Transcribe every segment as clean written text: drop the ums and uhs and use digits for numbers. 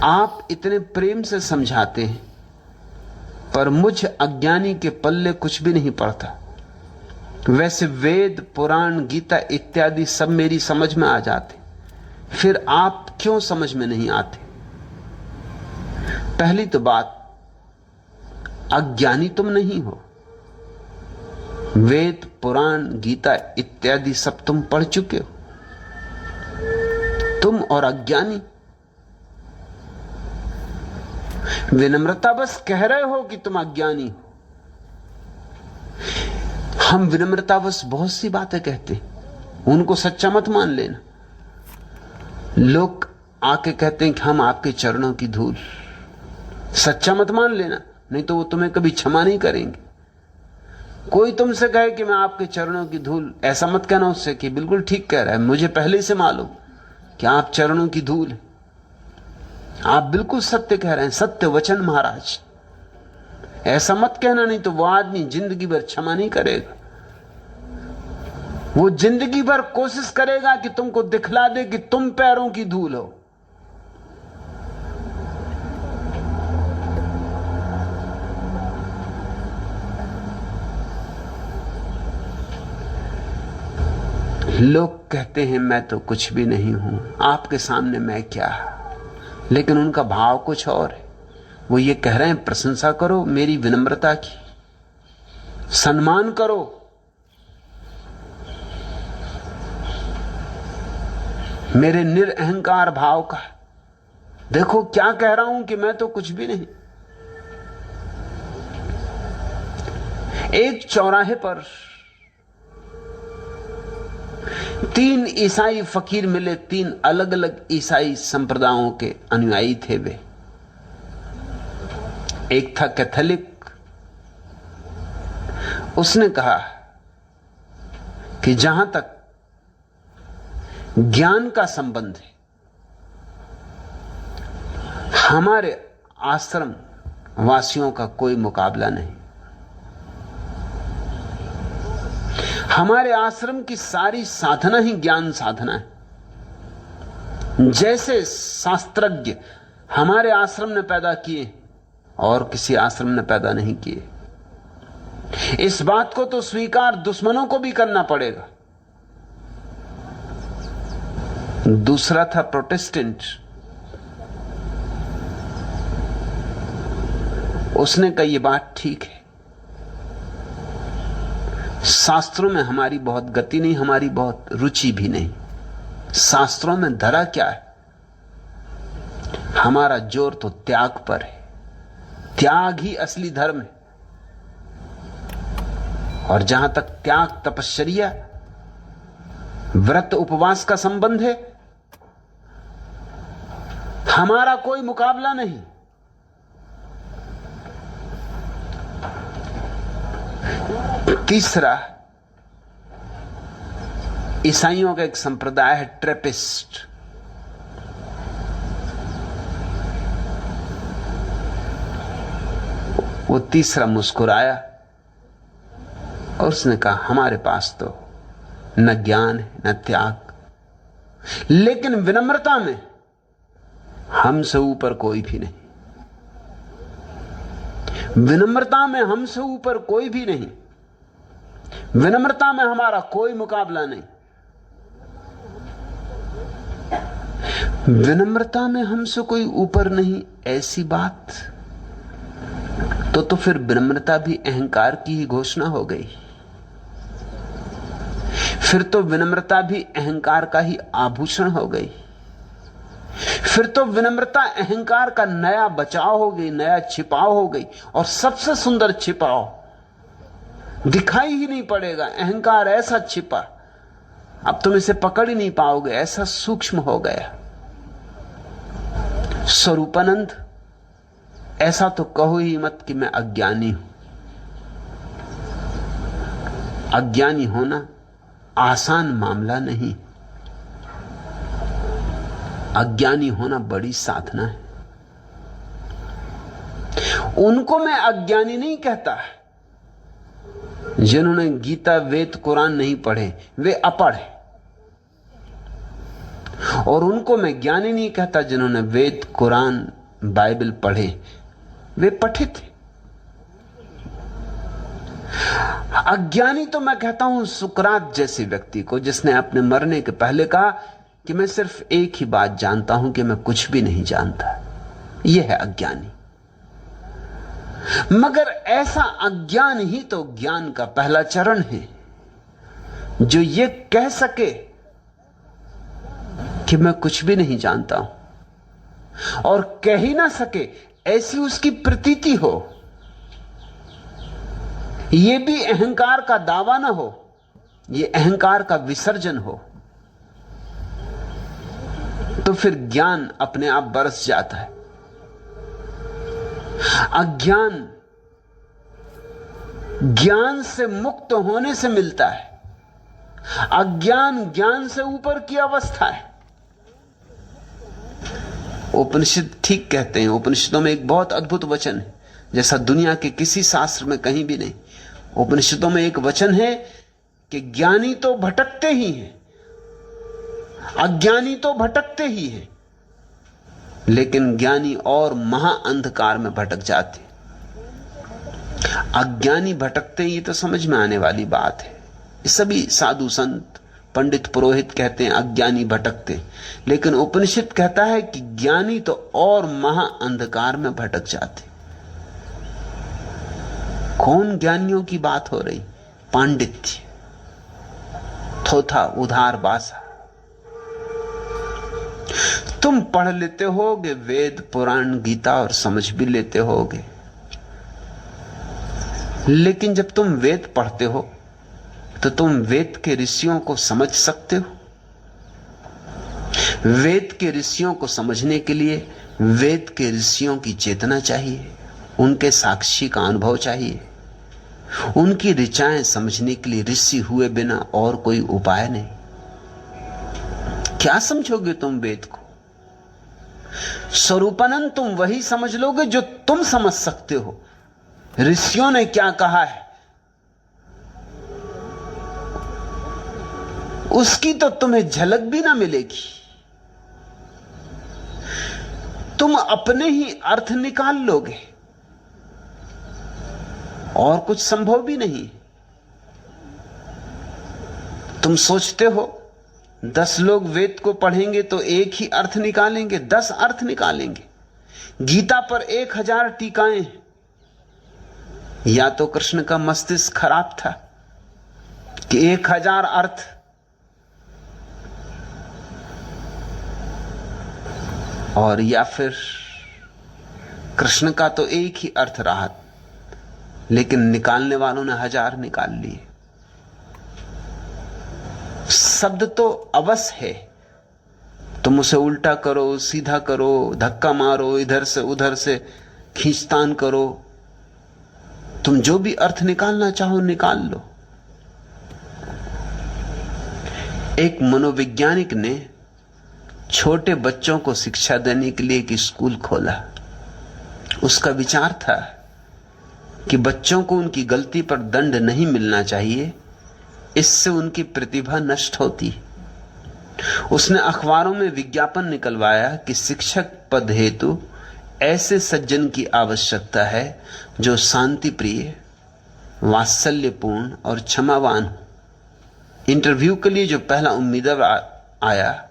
आप इतने प्रेम से समझाते हैं, पर मुझ अज्ञानी के पल्ले कुछ भी नहीं पड़ता। वैसे वेद, पुराण, गीता इत्यादि सब मेरी समझ में आ जाते, फिर आप क्यों समझ में नहीं आते? पहली तो बात, अज्ञानी तुम नहीं हो। वेद, पुराण, गीता इत्यादि सब तुम पढ़ चुके हो। तुम और अज्ञानी। विनम्रता बस कह रहे हो कि तुम अज्ञानी हो। हम विनम्रता बस बहुत सी बातें कहते, उनको सच्चा मत मान लेना। लोग आके कहते हैं कि हम आपके चरणों की धूल, सच्चा मत मान लेना, नहीं तो वो तुम्हें कभी क्षमा नहीं करेंगे। कोई तुमसे कहे कि मैं आपके चरणों की धूल, ऐसा मत कहना उससे कि बिल्कुल ठीक कह रहा है, मुझे पहले से मालूम कि आप चरणों की धूल हैं, आप बिल्कुल सत्य कह रहे हैं, सत्य वचन महाराज। ऐसा मत कहना, नहीं तो वो आदमी जिंदगी भर क्षमा नहीं करेगा। वो जिंदगी भर कोशिश करेगा कि तुमको दिखला दे कि तुम पैरों की धूल हो। लोग कहते हैं मैं तो कुछ भी नहीं हूं, आपके सामने मैं क्या, लेकिन उनका भाव कुछ और है। वो ये कह रहे हैं प्रशंसा करो मेरी विनम्रता की, सम्मान करो, मेरे निरअहंकार भाव का। देखो क्या कह रहा हूं कि मैं तो कुछ भी नहीं। एक चौराहे पर 3 ईसाई फकीर मिले। 3 अलग अलग ईसाई संप्रदायों के अनुयायी थे वे। एक था कैथोलिक। उसने कहा कि जहां तक ज्ञान का संबंध है, हमारे आश्रम वासियों का कोई मुकाबला नहीं। हमारे आश्रम की सारी साधना ही ज्ञान साधना है। जैसे शास्त्रज्ञ हमारे आश्रम ने पैदा किए और किसी आश्रम ने पैदा नहीं किए। इस बात को तो स्वीकार दुश्मनों को भी करना पड़ेगा। दूसरा था प्रोटेस्टेंट। उसने कहा यह बात ठीक है, शास्त्रों में हमारी बहुत गति नहीं, हमारी बहुत रुचि भी नहीं। शास्त्रों में धरा क्या है? हमारा जोर तो त्याग पर है। त्याग ही असली धर्म है। और जहां तक त्याग, तपश्चर्या, व्रत, उपवास का संबंध है, हमारा कोई मुकाबला नहीं। तीसरा, ईसाइयों का एक संप्रदाय है ट्रेपिस्ट। वो तीसरा मुस्कुराया और उसने कहा हमारे पास तो न ज्ञान है न त्याग, लेकिन विनम्रता में हमसे ऊपर कोई भी नहीं। विनम्रता में हमसे ऊपर कोई भी नहीं। विनम्रता में हमारा कोई मुकाबला नहीं। विनम्रता में हमसे कोई ऊपर नहीं, ऐसी बात तो फिर विनम्रता भी अहंकार की ही घोषणा हो गई। फिर तो विनम्रता भी अहंकार का ही आभूषण हो गई। फिर तो विनम्रता अहंकार का नया बचाव हो गई, नया छिपाव हो गई। और सबसे सुंदर छिपाव, दिखाई ही नहीं पड़ेगा। अहंकार ऐसा छिपा, अब तुम इसे पकड़ ही नहीं पाओगे, ऐसा सूक्ष्म हो गया। स्वरूपानंद, ऐसा तो कहो ही मत कि मैं अज्ञानी हूं। अज्ञानी होना आसान मामला नहीं। अज्ञानी होना बड़ी साधना है। उनको मैं अज्ञानी नहीं कहता जिन्होंने गीता, वेद, कुरान नहीं पढ़े, वे अपढ़ हैं। और उनको मैं ज्ञानी नहीं कहता जिन्होंने वेद, कुरान, बाइबल पढ़े, वे पठित थे। अज्ञानी तो मैं कहता हूं सुकरात जैसे व्यक्ति को, जिसने अपने मरने के पहले कहा कि मैं सिर्फ एक ही बात जानता हूं कि मैं कुछ भी नहीं जानता। यह है अज्ञानी। मगर ऐसा अज्ञान ही तो ज्ञान का पहला चरण है, जो यह कह सके कि मैं कुछ भी नहीं जानता हूं, और कह ही ना सके ऐसी उसकी प्रतीति हो। यह भी अहंकार का दावा ना हो, यह अहंकार का विसर्जन हो, तो फिर ज्ञान अपने आप बरस जाता है। अज्ञान ज्ञान से मुक्त होने से मिलता है। अज्ञान ज्ञान से ऊपर की अवस्था है। उपनिषद ठीक कहते हैं। उपनिषदों में एक बहुत अद्भुत वचन है, जैसा दुनिया के किसी शास्त्र में कहीं भी नहीं। उपनिषदों में एक वचन है कि ज्ञानी तो भटकते ही हैं, अज्ञानी तो भटकते ही हैं, लेकिन ज्ञानी और महा अंधकार में भटक जाते। अज्ञानी भटकते, ये तो समझ में आने वाली बात है। सभी साधु संत, पंडित, पुरोहित कहते हैं अज्ञानी भटकते, लेकिन उपनिषद कहता है कि ज्ञानी तो और महा अंधकार में भटक जाते। कौन ज्ञानियों की बात हो रही? पांडित्य, थोथा, उधार बासा। तुम पढ़ लेते होगे वेद, पुराण, गीता और समझ भी लेते होगे, लेकिन जब तुम वेद पढ़ते हो तो तुम वेद के ऋषियों को समझ सकते हो? वेद के ऋषियों को समझने के लिए वेद के ऋषियों की चेतना चाहिए, उनके साक्षी का अनुभव चाहिए। उनकी ऋचाएं समझने के लिए ऋषि हुए बिना और कोई उपाय नहीं। क्या समझोगे तुम वेद को? स्वरूपानंद तुम वही समझ लोगे जो तुम समझ सकते हो। ऋषियों ने क्या कहा है उसकी तो तुम्हें झलक भी ना मिलेगी। तुम अपने ही अर्थ निकाल लोगे, और कुछ संभव भी नहीं। तुम सोचते हो 10 लोग वेद को पढ़ेंगे तो एक ही अर्थ निकालेंगे? 10 अर्थ निकालेंगे। गीता पर 1000 टीकाएं हैं। या तो कृष्ण का मस्तिष्क खराब था कि 1000 अर्थ, और या फिर कृष्ण का तो एक ही अर्थ रहा, लेकिन निकालने वालों ने 1000 निकाल लिए। शब्द तो अवश्य है, तुम उसे उल्टा करो, सीधा करो, धक्का मारो, इधर से उधर से खींचतान करो, तुम जो भी अर्थ निकालना चाहो निकाल लो। एक मनोवैज्ञानिक ने छोटे बच्चों को शिक्षा देने के लिए एक स्कूल खोला। उसका विचार था कि बच्चों को उनकी गलती पर दंड नहीं मिलना चाहिए, इससे उनकी प्रतिभा नष्ट होती। उसने अखबारों में विज्ञापन निकलवाया कि शिक्षक पद हेतु ऐसे सज्जन की आवश्यकता है जो शांति प्रिय, वात्सल्यपूर्ण और क्षमावान हो। इंटरव्यू के लिए जो पहला उम्मीदवार आया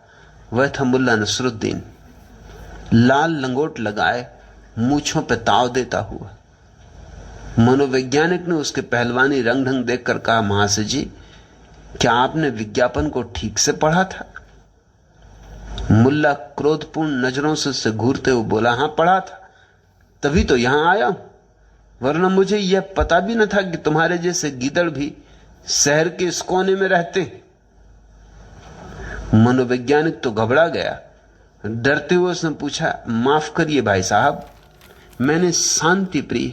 वह था मुल्ला नसरुद्दीन। लाल लंगोट लगाए, मूंछों पे ताव देता हुआ। मनोवैज्ञानिक ने उसके पहलवानी रंग ढंग देखकर कहा, महाशय जी, क्या आपने विज्ञापन को ठीक से पढ़ा था? मुल्ला क्रोधपूर्ण नजरों से उसे घूरते हुए बोला, हां पढ़ा था, तभी तो यहां आया हूं, वरना मुझे यह पता भी न था कि तुम्हारे जैसे गीदड़ भी शहर के इस कोने में रहते। मनोवैज्ञानिक तो घबरा गया। डरते हुए उसने पूछा, माफ करिए भाई साहब, मैंने शांति प्रिय,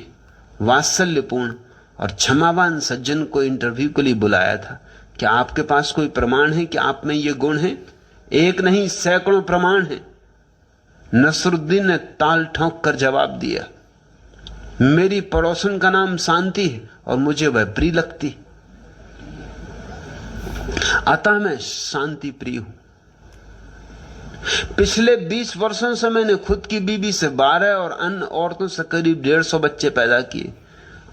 वात्सल्यपूर्ण और क्षमावान सज्जन को इंटरव्यू के लिए बुलाया था। क्या आपके पास कोई प्रमाण है कि आप में ये गुण है? एक नहीं, सैकड़ों प्रमाण हैं। नसरुद्दीन ने ताल ठोंक कर जवाब दिया, मेरी पड़ोसन का नाम शांति है और मुझे वह प्रिय लगती, अतः मैं शांति प्रिय हूं। पिछले 20 वर्षों से मैंने खुद की बीवी से 12 और अन्य औरतों से करीब 150 बच्चे पैदा किए।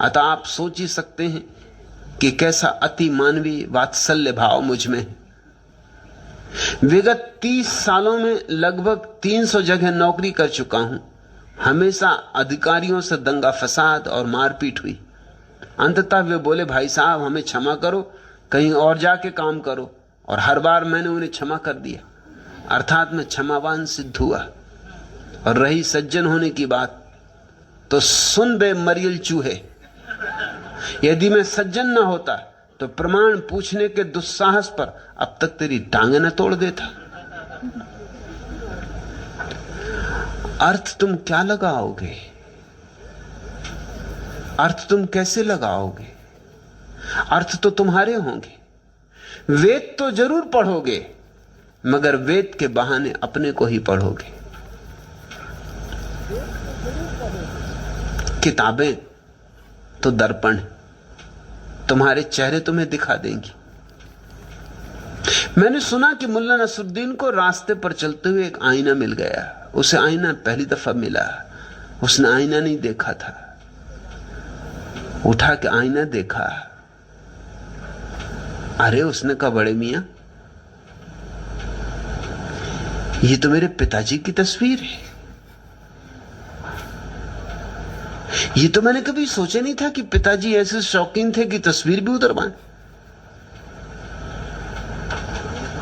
अतः आप सोच ही सकते हैं कि कैसा अति मानवीय वात्सल्य भाव मुझ में है। विगत 30 सालों में लगभग 300 जगह नौकरी कर चुका हूं। हमेशा अधिकारियों से दंगा फसाद और मारपीट हुई। अंततः वे बोले, भाई साहब हमें क्षमा करो, कहीं और जाके काम करो। और हर बार मैंने उन्हें क्षमा कर दिया, अर्थात मैं क्षमावान सिद्ध हुआ। और रही सज्जन होने की बात, तो सुन बे मरियल चूहे, यदि मैं सज्जन न होता तो प्रमाण पूछने के दुस्साहस पर अब तक तेरी टांगे न तोड़ देता। अर्थ तुम क्या लगाओगे? अर्थ तुम कैसे लगाओगे? अर्थ तो तुम्हारे होंगे। वेद तो जरूर पढ़ोगे, मगर वेद के बहाने अपने को ही पढ़ोगे। किताबें तो दर्पण, तुम्हारे चेहरे तुम्हें दिखा देंगी। मैंने सुना कि मुल्ला नसरुद्दीन को रास्ते पर चलते हुए एक आईना मिल गया। उसे आईना पहली दफा मिला, उसने आईना नहीं देखा था। उठा के आईना देखा, अरे उसने कहा, बड़े मियां ये तो मेरे पिताजी की तस्वीर है। ये तो मैंने कभी सोचा नहीं था कि पिताजी ऐसे शौकीन थे कि तस्वीर भी उतरवाएं।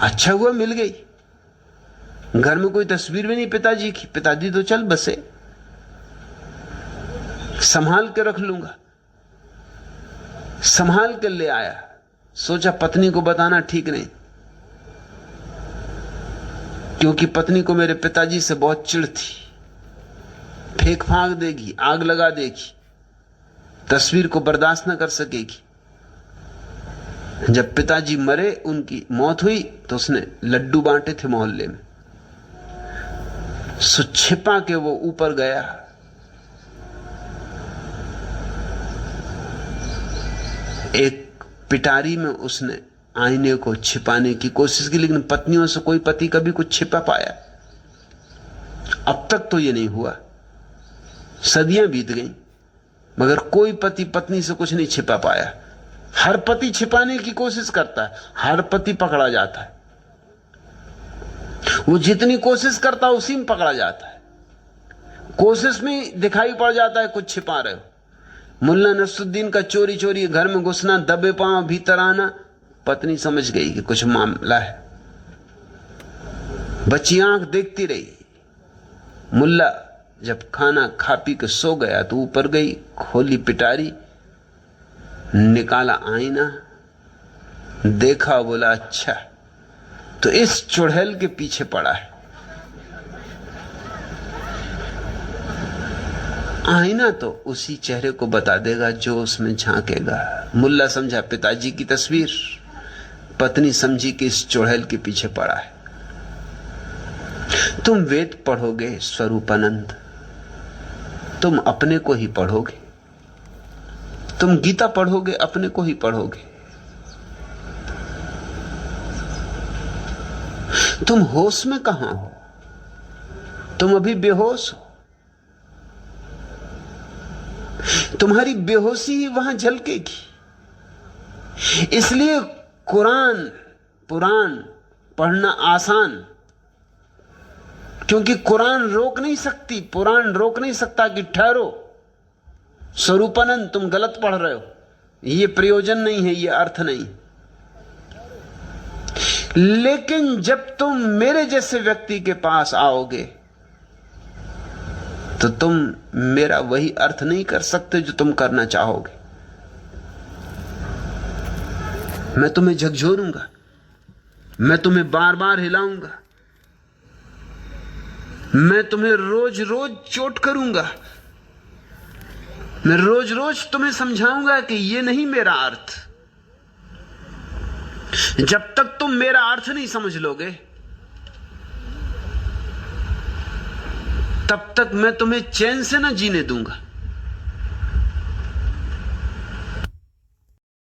अच्छा हुआ मिल गई। घर में कोई तस्वीर भी नहीं पिताजी की। पिताजी तो चल बसे, संभाल के रख लूंगा। संभाल के ले आया। सोचा पत्नी को बताना ठीक नहीं, क्योंकि पत्नी को मेरे पिताजी से बहुत चिढ़ थी। फेंक फांक देगी, आग लगा देगी, तस्वीर को बर्दाश्त न कर सकेगी। जब पिताजी मरे, उनकी मौत हुई, तो उसने लड्डू बांटे थे मोहल्ले में। सो छिपा के वो ऊपर गया। एक पिटारी में उसने आईने को छिपाने की कोशिश की, लेकिन पत्नियों से कोई पति कभी कुछ छिपा पाया? अब तक तो ये नहीं हुआ। सदियां बीत गईं, मगर कोई पति पत्नी से कुछ नहीं छिपा पाया। हर पति छिपाने की कोशिश करता है, हर पति पकड़ा जाता है। वो जितनी कोशिश करता है उसी में पकड़ा जाता है। कोशिश में दिखाई पड़ जाता है कुछ छिपा रहे हो। मुल्ला नसरुद्दीन का चोरी चोरी घर में घुसना, दबे पांव भीतर आना, पत्नी समझ गई कि कुछ मामला है। बच्ची आंख देखती रही। मुल्ला जब खाना खा पी के सो गया तो ऊपर गई, खोली पिटारी, निकाला आईना, देखा, बोला अच्छा तो इस चुड़ैल के पीछे पड़ा है। आईना तो उसी चेहरे को बता देगा जो उसमें झांकेगा। मुल्ला समझा पिताजी की तस्वीर, पत्नी समझी कि इस चुड़ैल के पीछे पड़ा है। तुम वेद पढ़ोगे स्वरूपानंद, तुम अपने को ही पढ़ोगे। तुम गीता पढ़ोगे, अपने को ही पढ़ोगे। तुम होश में कहां हो? तुम अभी बेहोश हो। तुम्हारी बेहोशी ही वहां झलकेगी। इसलिए कुरान पुराण पढ़ना आसान, क्योंकि कुरान रोक नहीं सकती, पुराण रोक नहीं सकता कि ठहरो स्वरूपानंद तुम गलत पढ़ रहे हो, ये प्रयोजन नहीं है, ये अर्थ नहीं। लेकिन जब तुम मेरे जैसे व्यक्ति के पास आओगे तो तुम मेरा वही अर्थ नहीं कर सकते जो तुम करना चाहोगे। मैं तुम्हें झकझोरूंगा, मैं तुम्हें बार बार हिलाऊंगा, मैं तुम्हें रोज रोज चोट करूंगा, मैं रोज रोज तुम्हें समझाऊंगा कि यह नहीं मेरा अर्थ। जब तक तुम मेरा अर्थ नहीं समझ लोगे, तब तक मैं तुम्हें चैन से ना जीने दूंगा।